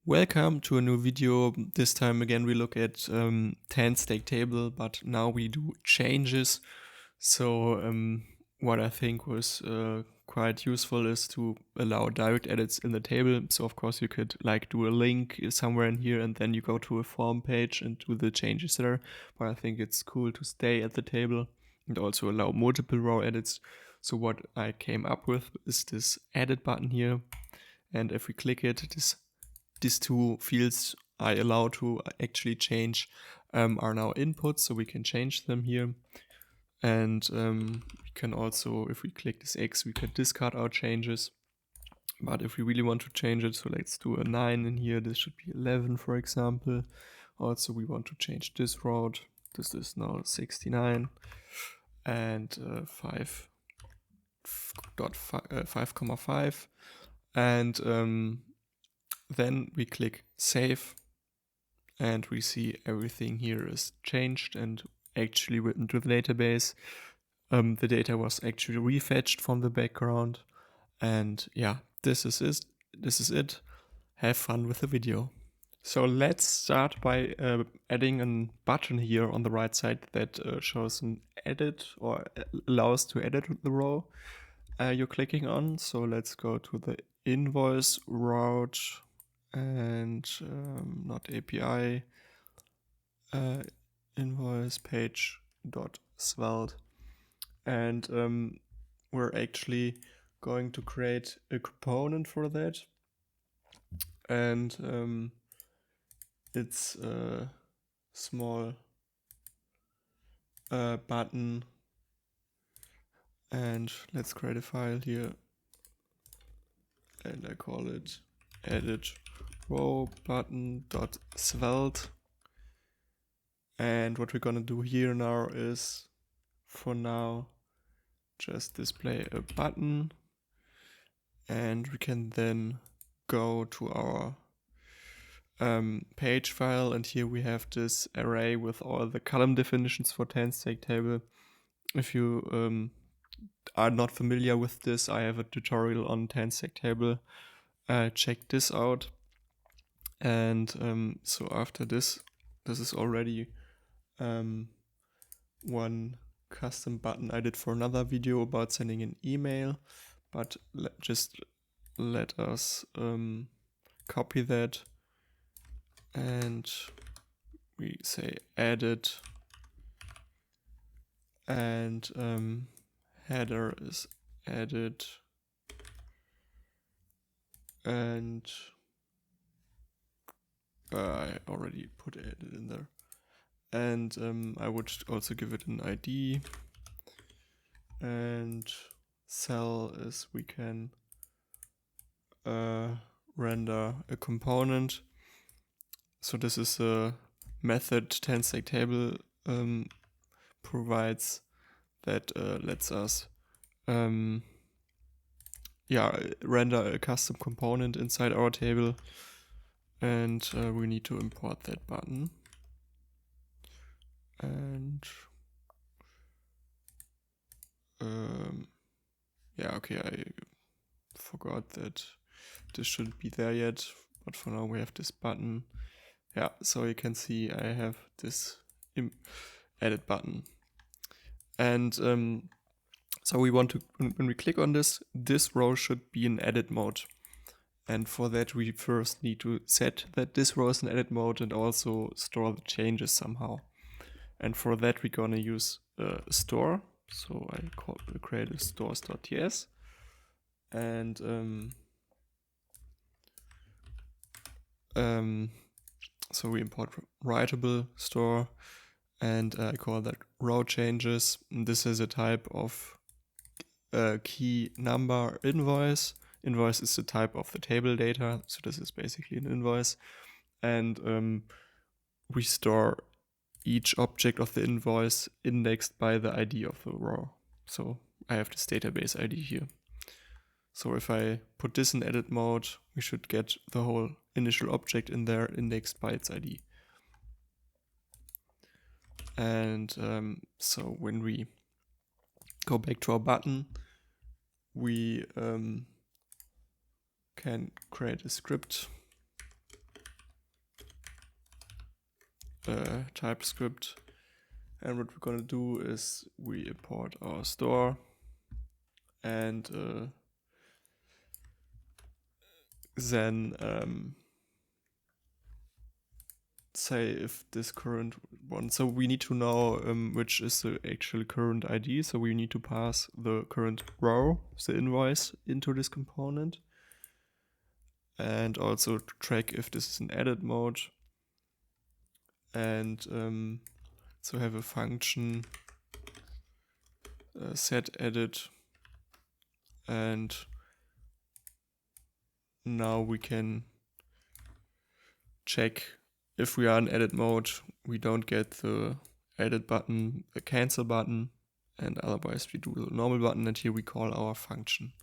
Welcome to a new video. This time again we look at TanStack Table, but now we do changes. So what I think was quite useful is to allow direct edits in the table. So of course you could do a link somewhere in here and then you go to a form page and do the changes there. But I think it's cool to stay at the table and also allow multiple row edits. So what I came up with is this edit button here. And if we click it, these two fields I allow to actually change are now inputs, so we can change them here. And we can also, if we click this X, we can discard our changes. But if we really want to change it, so let's do a 9 in here, this should be 11, for example. Also, we want to change this route. This is now 69 and 5,5. And then we click save and we see everything here is changed and actually written to the database. The data was actually refetched from the background. And yeah, this is it. Have fun with the video. So let's start by adding a button here on the right side that shows an edit or allows to edit the row you're clicking on. So let's go to the invoice route and not API, invoice page dot svelte, and we're actually going to create a component for that, and it's a small button, and let's create a file here and I call it edit row button.svelte. And what we're gonna do here now is, for now, just display a button, and we can then go to our page file, and here we have this array with all the column definitions for TanStack Table. If you are not familiar with this, I have a tutorial on TanStack Table. Check this out. And so after this is already one custom button I did for another video about sending an email, but let us copy that, and we say edit, and header is edit, and I already put edit in there. And I would also give it an ID, and cell is we can render a component. So this is a method TanStack Table provides that lets us render a custom component inside our table, and we need to import that button. And I forgot that this shouldn't be there yet, but for now we have this button. Yeah, so you can see I have this edit button, and so we want to, when we click on this row should be in edit mode. And for that, we first need to set that this row is in edit mode and also store the changes somehow. And for that, we're gonna use store. So I create a stores.ts, and so we import writable store, and I call that row changes. And this is a type of key number invoice. Invoice is the type of the table data, so this is basically an invoice. And we store each object of the invoice indexed by the ID of the row. So I have this database ID here. So if I put this in edit mode, we should get the whole initial object in there indexed by its ID. And so when we go back to our button, we can create a script TypeScript, and what we're gonna do is we import our store and then say if this current one, so we need to know which is the actual current ID, so we need to pass the current row, the invoice, into this component, and also to track if this is an edit mode, and so have a function set edit, and now we can check if we are in edit mode, we don't get the edit button, the cancel button, and otherwise we do the normal button, and here we call our function.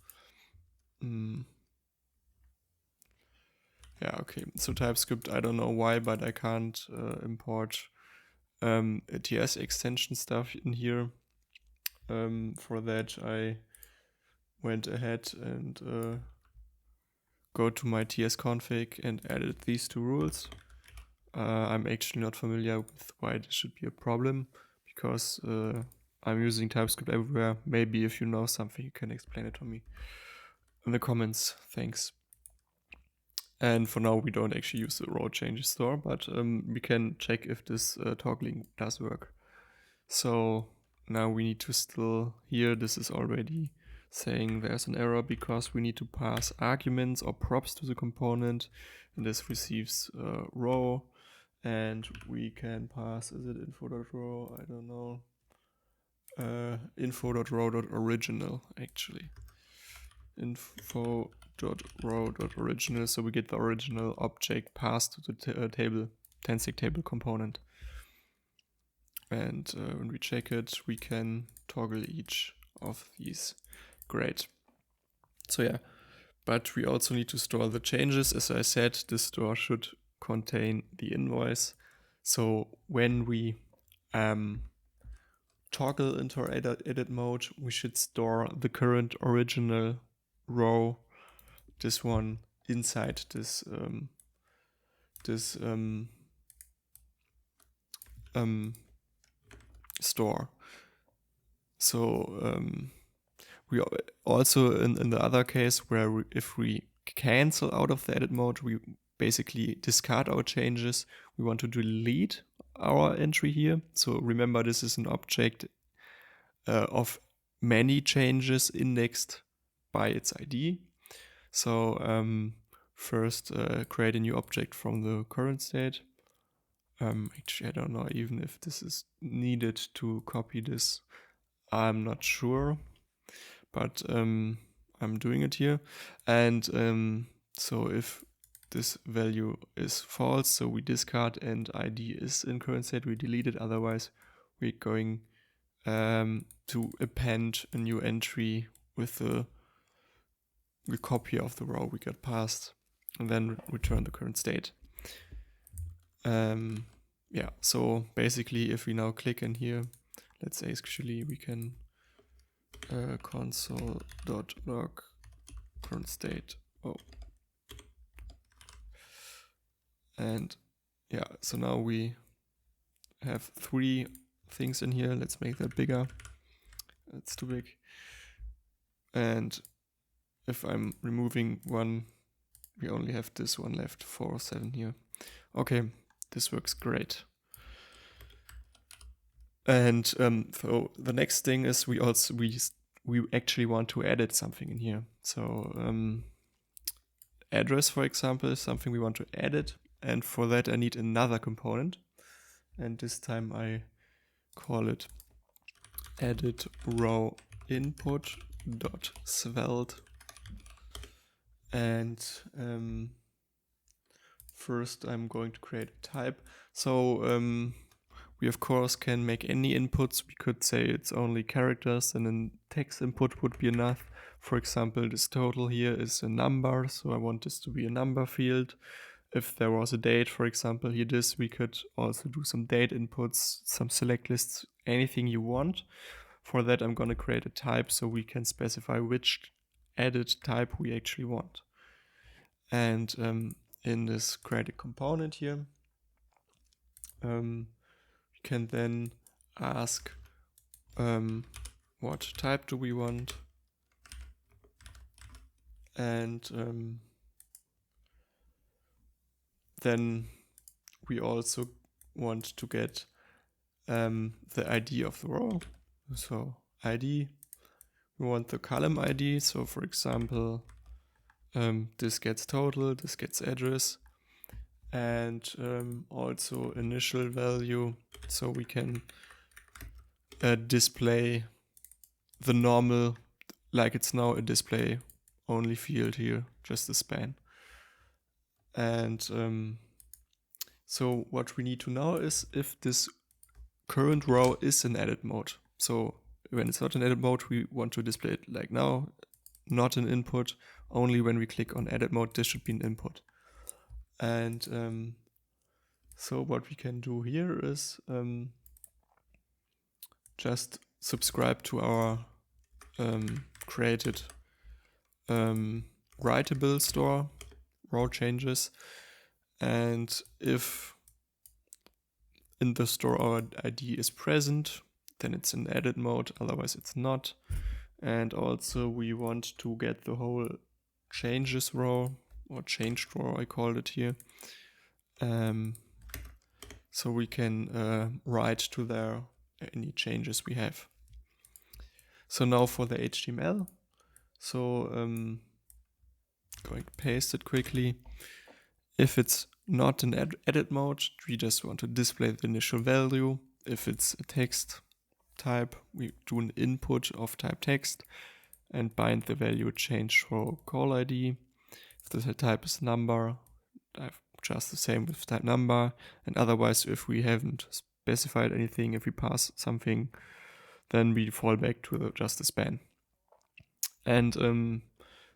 Yeah, okay, so TypeScript, I don't know why, but I can't import TS extension stuff in here. For that I went ahead and go to my TS config and added these two rules. I'm actually not familiar with why this should be a problem, because I'm using TypeScript everywhere. Maybe if you know something, you can explain it to me in the comments. Thanks. And for now, we don't actually use the row changes store, but we can check if this toggling does work. So now we need to still, here this is already saying there's an error because we need to pass arguments or props to the component, and this receives row. And we can pass, is it info.row? I don't know. Info.row.original actually. Info.row.original, so we get the original object passed to the table, TanStack table component. And when we check it, we can toggle each of these. Great. So yeah, but we also need to store the changes. As I said, this store should contain the invoice. So when we toggle into our edit mode, we should store the current original row, this one, inside this store. So we also in the other case where if we cancel out of the edit mode, we basically discard our changes. We want to delete our entry here. So remember, this is an object of many changes indexed by its ID. So first create a new object from the current state. Actually, I don't know even if this is needed to copy this. I'm not sure, but I'm doing it here. And so if this value is false, so we discard, and ID is in current state, we delete it. Otherwise, we're going to append a new entry with the copy of the row we got passed, and then return the current state. Yeah, so basically if we now click in here, let's say actually we can console.log current state. And yeah, so now we have 3 things in here. Let's make that bigger. It's too big. And if I'm removing one, we only have this one left, 407 here. Okay, this works great. And so the next thing is we actually want to edit something in here. So address, for example, is something we want to edit, and for that I need another component, and this time I call it edit row input dot svelte. And first I'm going to create a type. So we of course can make any inputs. We could say it's only characters, and then text input would be enough. For example, this total here is a number, so I want this to be a number field. If there was a date, for example, here this, we could also do some date inputs, some select lists, anything you want. For that I'm going to create a type so we can specify which edit type we actually want. And in this create a component here, we can then ask what type do we want, and then we also want to get the ID of the row. So ID, we want the column ID. So for example, this gets total, this gets address, and also initial value. So we can display the normal, like it's now a display only field here, just a span. And so what we need to know is if this current row is in edit mode. So when it's not in edit mode, we want to display it like now, not an input. Only when we click on edit mode, this should be an input. And so what we can do here is just subscribe to our created writable store, row changes, and if in the store our ID is present, then it's in edit mode, otherwise it's not. And also we want to get the whole changes row, or changed row I called it here. So we can write to there any changes we have. So now for the HTML, so going to paste it quickly. If it's not in edit mode, we just want to display the initial value. If it's a text type, we do an input of type text and bind the value change row call ID. If the type is number, just the same with type number, and otherwise if we haven't specified anything, if we pass something, then we fall back to just a span. And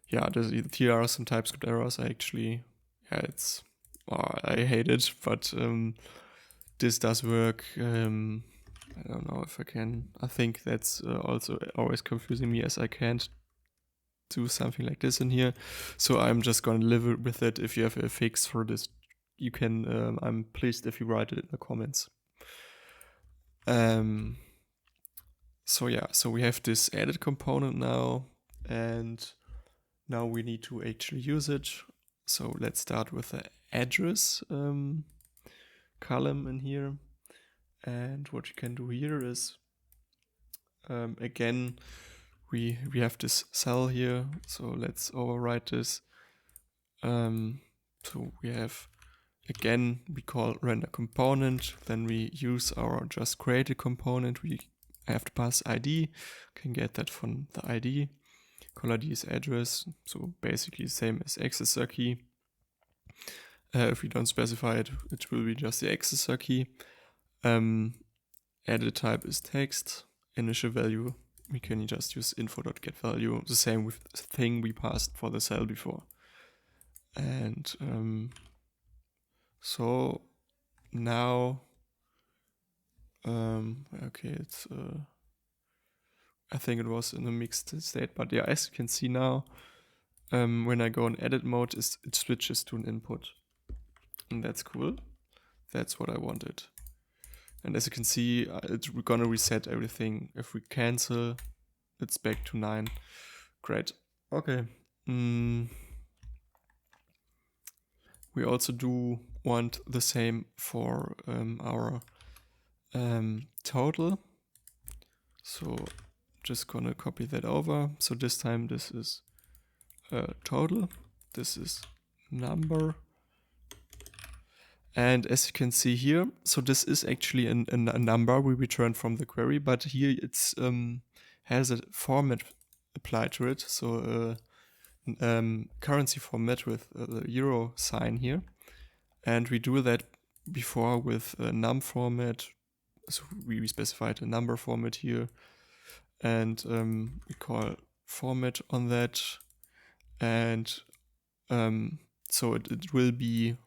yeah, here are some TypeScript errors. I hate it, but this does work. I don't know if I can. I think that's also always confusing me, as I can't do something like this in here. So I'm just gonna live with it. If you have a fix for this, you can. I'm pleased if you write it in the comments. So yeah, so we have this edit component now, and now we need to actually use it. So let's start with the address column in here. And what you can do here is, again, we have this cell here. So let's overwrite this. So we have, again, we call render component. Then we use our just created component. We have to pass ID. Can get that from the ID. Call ID is address. So basically the same as accessor key. If we don't specify it, it will be just the accessor key. Edit type is text. Initial value, we can just use info.getValue. The same with the thing we passed for the cell before. And so now, okay, it's I think it was in a mixed state, but yeah, as you can see now, when I go in edit mode, it switches to an input. And that's cool. That's what I wanted. And as you can see, we're gonna reset everything. If we cancel, it's back to 9. Great. Okay. We also do want the same for our total. So just gonna copy that over. So this time this is total. This is number. And as you can see here, so this is actually a number we return from the query, but here it's has a format applied to it. So currency format with the euro sign here. And we do that before with a num format. So we specified a number format here. And we call format on that. And so it will be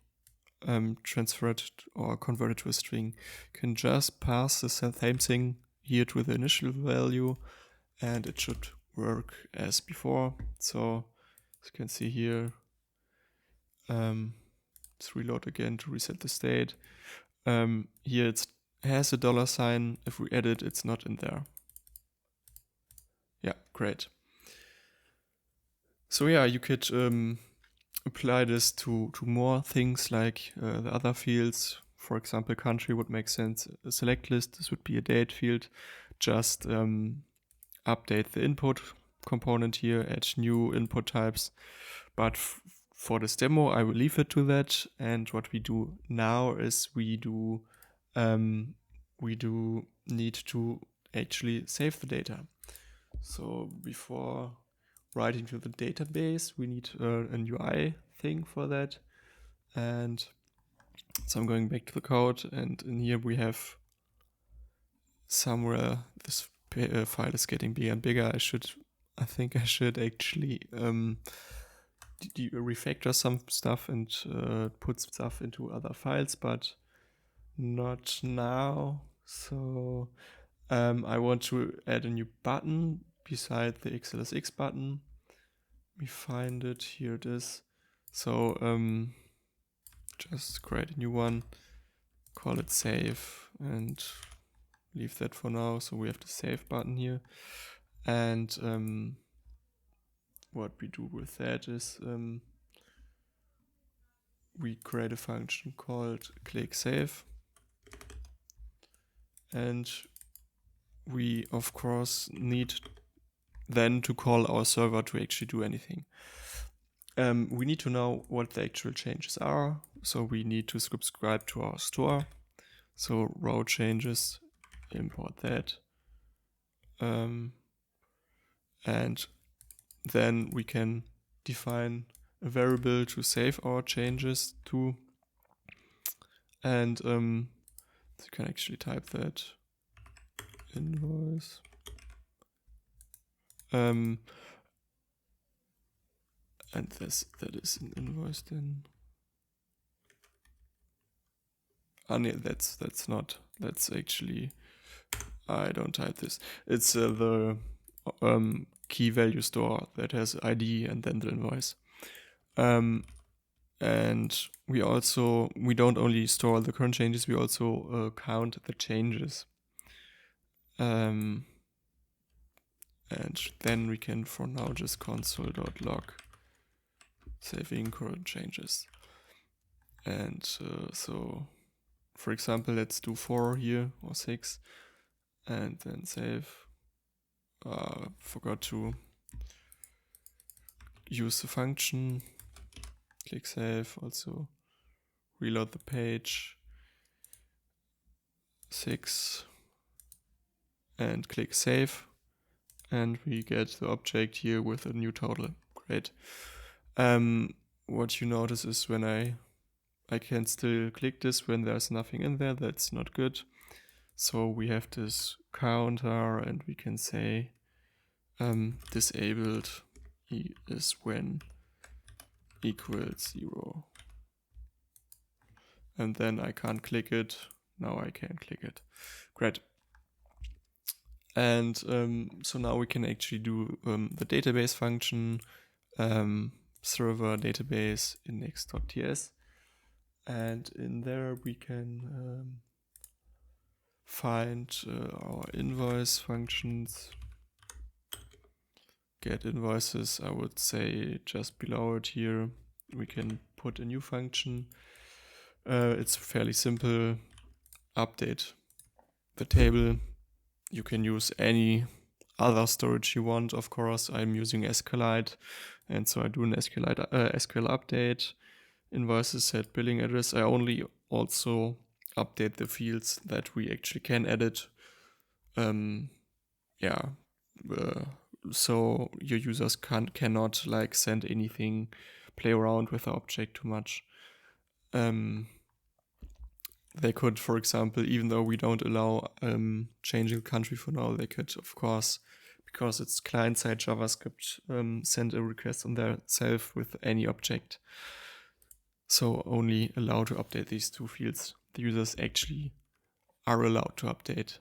transferred or converted to a string. You can just pass the same thing here to the initial value, and it should work as before. So as you can see here, let's reload again to reset the state. Here it has a $sign. If we edit, it's not in there. Yeah, great. So yeah, you could apply this to more things like the other fields. For example, country would make sense. A select list, this would be a date field. Just update the input component here, add new input types. But for this demo, I will leave it to that. And what we do now is we do need to actually save the data. So before writing to the database, we need an UI thing for that. And so I'm going back to the code, and in here we have somewhere this file is getting bigger and bigger. I think I should actually refactor some stuff and put stuff into other files, but not now. So I want to add a new button beside the XLSX button. We find it, here it is. So just create a new one, call it save, and leave that for now. So we have the save button here. And what we do with that is we create a function called click save. And we, of course, need then to call our server to actually do anything. We need to know what the actual changes are. So we need to subscribe to our store. So row changes, import that. And then we can define a variable to save our changes to. And you can actually type that invoice. And that is an invoice then. No, that's not. That's actually, I don't type this. It's the key value store that has ID and then the invoice. And we don't only store the current changes, we also count the changes. And then we can for now just console.log saving current changes. And so for example, let's do 4 here or 6 and then save. Forgot to use the function, click save, also reload the page, 6 and click save, and we get the object here with a new total. Great. What you notice is when I can still click this when there's nothing in there. That's not good. So we have this counter and we can say disabled is when equals 0. And then I can't click it. Now I can click it. Great. And so now we can actually do the database function, server database index.ts. And in there we can find our invoice functions, get invoices. I would say just below it here we can put a new function. It's fairly simple. Update the table. You can use any other storage you want, of course. I'm using SQLite, and so I do an SQL update. Invoices set billing address. I only also update the fields that we actually can edit. So your users cannot like send anything, play around with the object too much. They could, for example, even though we don't allow changing country for now, they could, of course, because it's client-side JavaScript, send a request on their self with any object. So only allow to update these two fields. The users actually are allowed to update.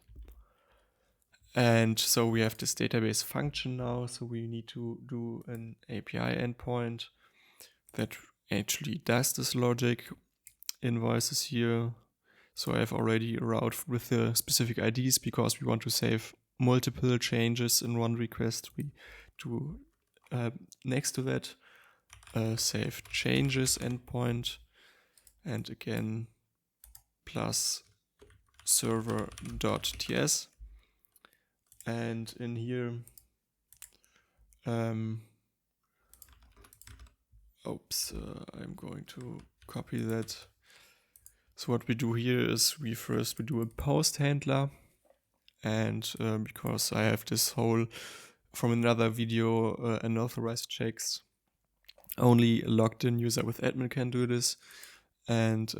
And so we have this database function now. So we need to do an API endpoint that actually does this logic. Invoices here. So I have already a route with the specific IDs because we want to save multiple changes in one request. We do next to that save changes endpoint, and again plus server.ts, and in here I'm going to copy that. So what we do here is we do a post handler, and because I have this whole from another video unauthorized checks, only a logged in user with admin can do this, and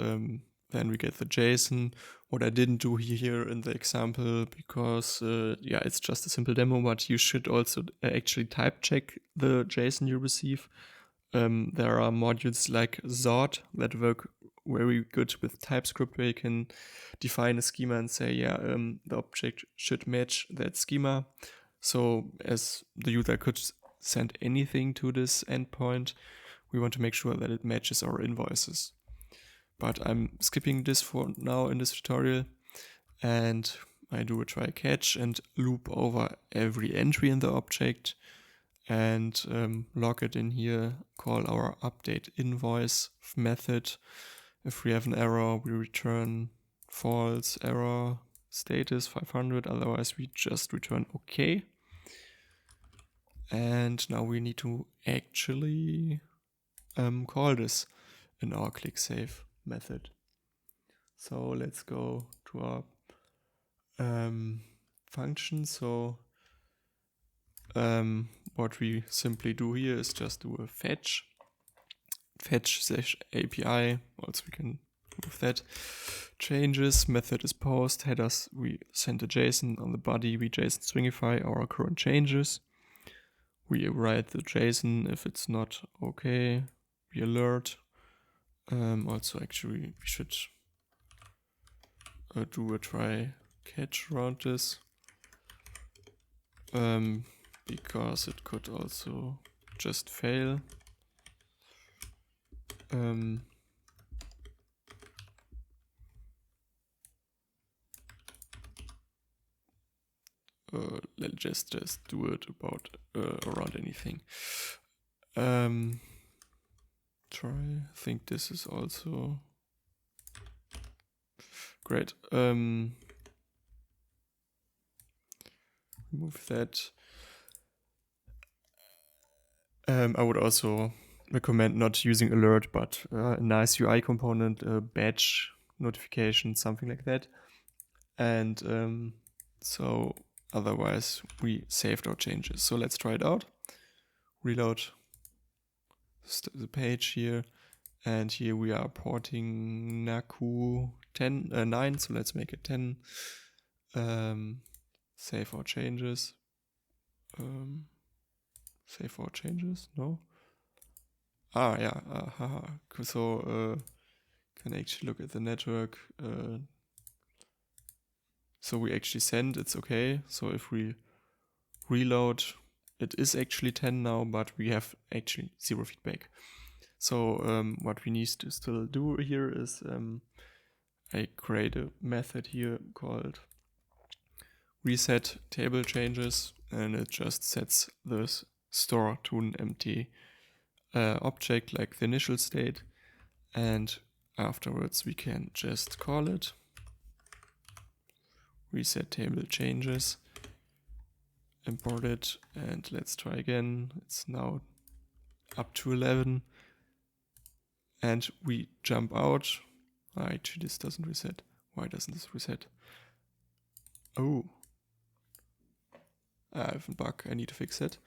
then we get the JSON. What I didn't do here in the example, because yeah, it's just a simple demo, but you should also actually type check the JSON you receive. There are modules like Sort that work very good with TypeScript, where you can define a schema and say, yeah, the object should match that schema. So as the user could send anything to this endpoint, we want to make sure that it matches our invoices. But I'm skipping this for now in this tutorial, and I do a try catch and loop over every entry in the object and log it in here, call our update invoice method. If we have an error, we return false error status 500, otherwise we just return OK. And now we need to actually call this in our click save method. So let's go to our function. So what we simply do here is just do a fetch /API. Also we can move that. Changes, method is post, headers we send a JSON, on the body we JSON stringify our current changes. We write the JSON. If it's not okay, we alert. Also actually we should do a try catch around this, because it could also just fail. Let's just do it about around anything. Try. I think this is also great. Remove that. I would also recommend not using alert, but a nice UI component, a badge notification, something like that. And so otherwise we saved our changes. So let's try it out. Reload the page here, and here we are porting Naku 9, so let's make it 10. Save our changes. Save our changes, no? Yeah, so can actually look at the network. So we actually send, it's okay. So if we reload, it is actually 10 now, but we have actually 0 feedback. So what we need to still do here is I create a method here called reset table changes, and it just sets the store to an empty object like the initial state, and afterwards we can just call it reset table changes, import it, and let's try again. It's now up to 11, and we jump out. Actually, this doesn't reset. Why doesn't this reset? Oh, I have a bug. I need to fix it.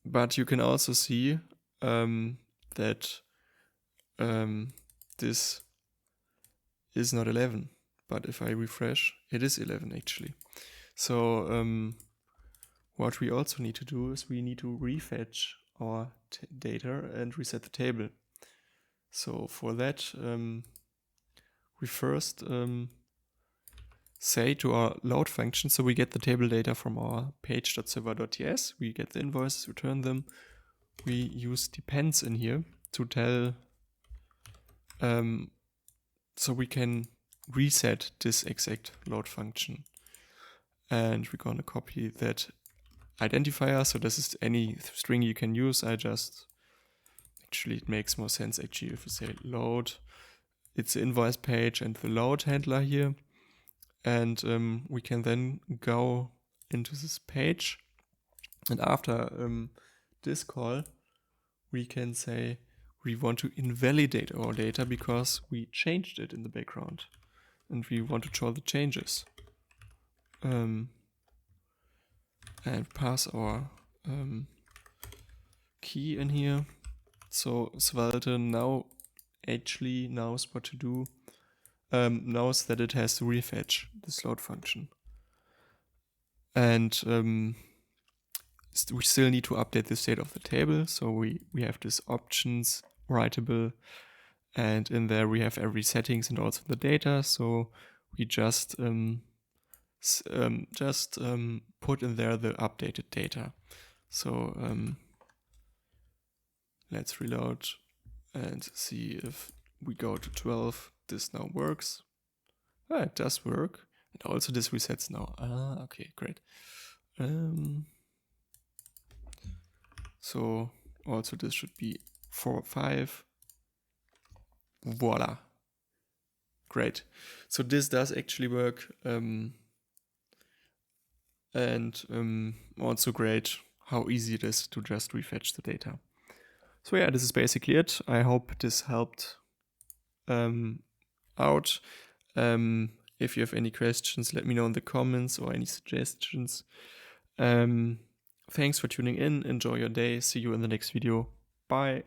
But you can also see that this is not 11. But if I refresh, it is 11 actually. So what we also need to do is we need to refetch our data and reset the table. So for that, we first say to our load function, so we get the table data from our page.server.ts, we get the invoices, return them. We use depends in here to tell so we can reset this exact load function. And we're gonna copy that identifier. So this is any string you can use. Actually it makes more sense actually if we say load. It's the invoice page and the load handler here. And we can then go into this page. And after this call, we can say we want to invalidate our data because we changed it in the background. And we want to show the changes. And pass our key in here. So Svelte now actually knows what to do. Knows that it has to refetch this load function. And we still need to update the state of the table. So we have this options writable, and in there we have every settings and also the data. So we just put in there the updated data. So let's reload and see if we go to 12, this now works. It does work. And also this resets now. Okay, great. So also this should be 4, 5. Voila. Great. So this does actually work. And also great how easy it is to just refetch the data. So yeah, this is basically it. I hope this helped out. If you have any questions, let me know in the comments or any suggestions. Thanks for tuning in. Enjoy your day. See you in the next video. Bye.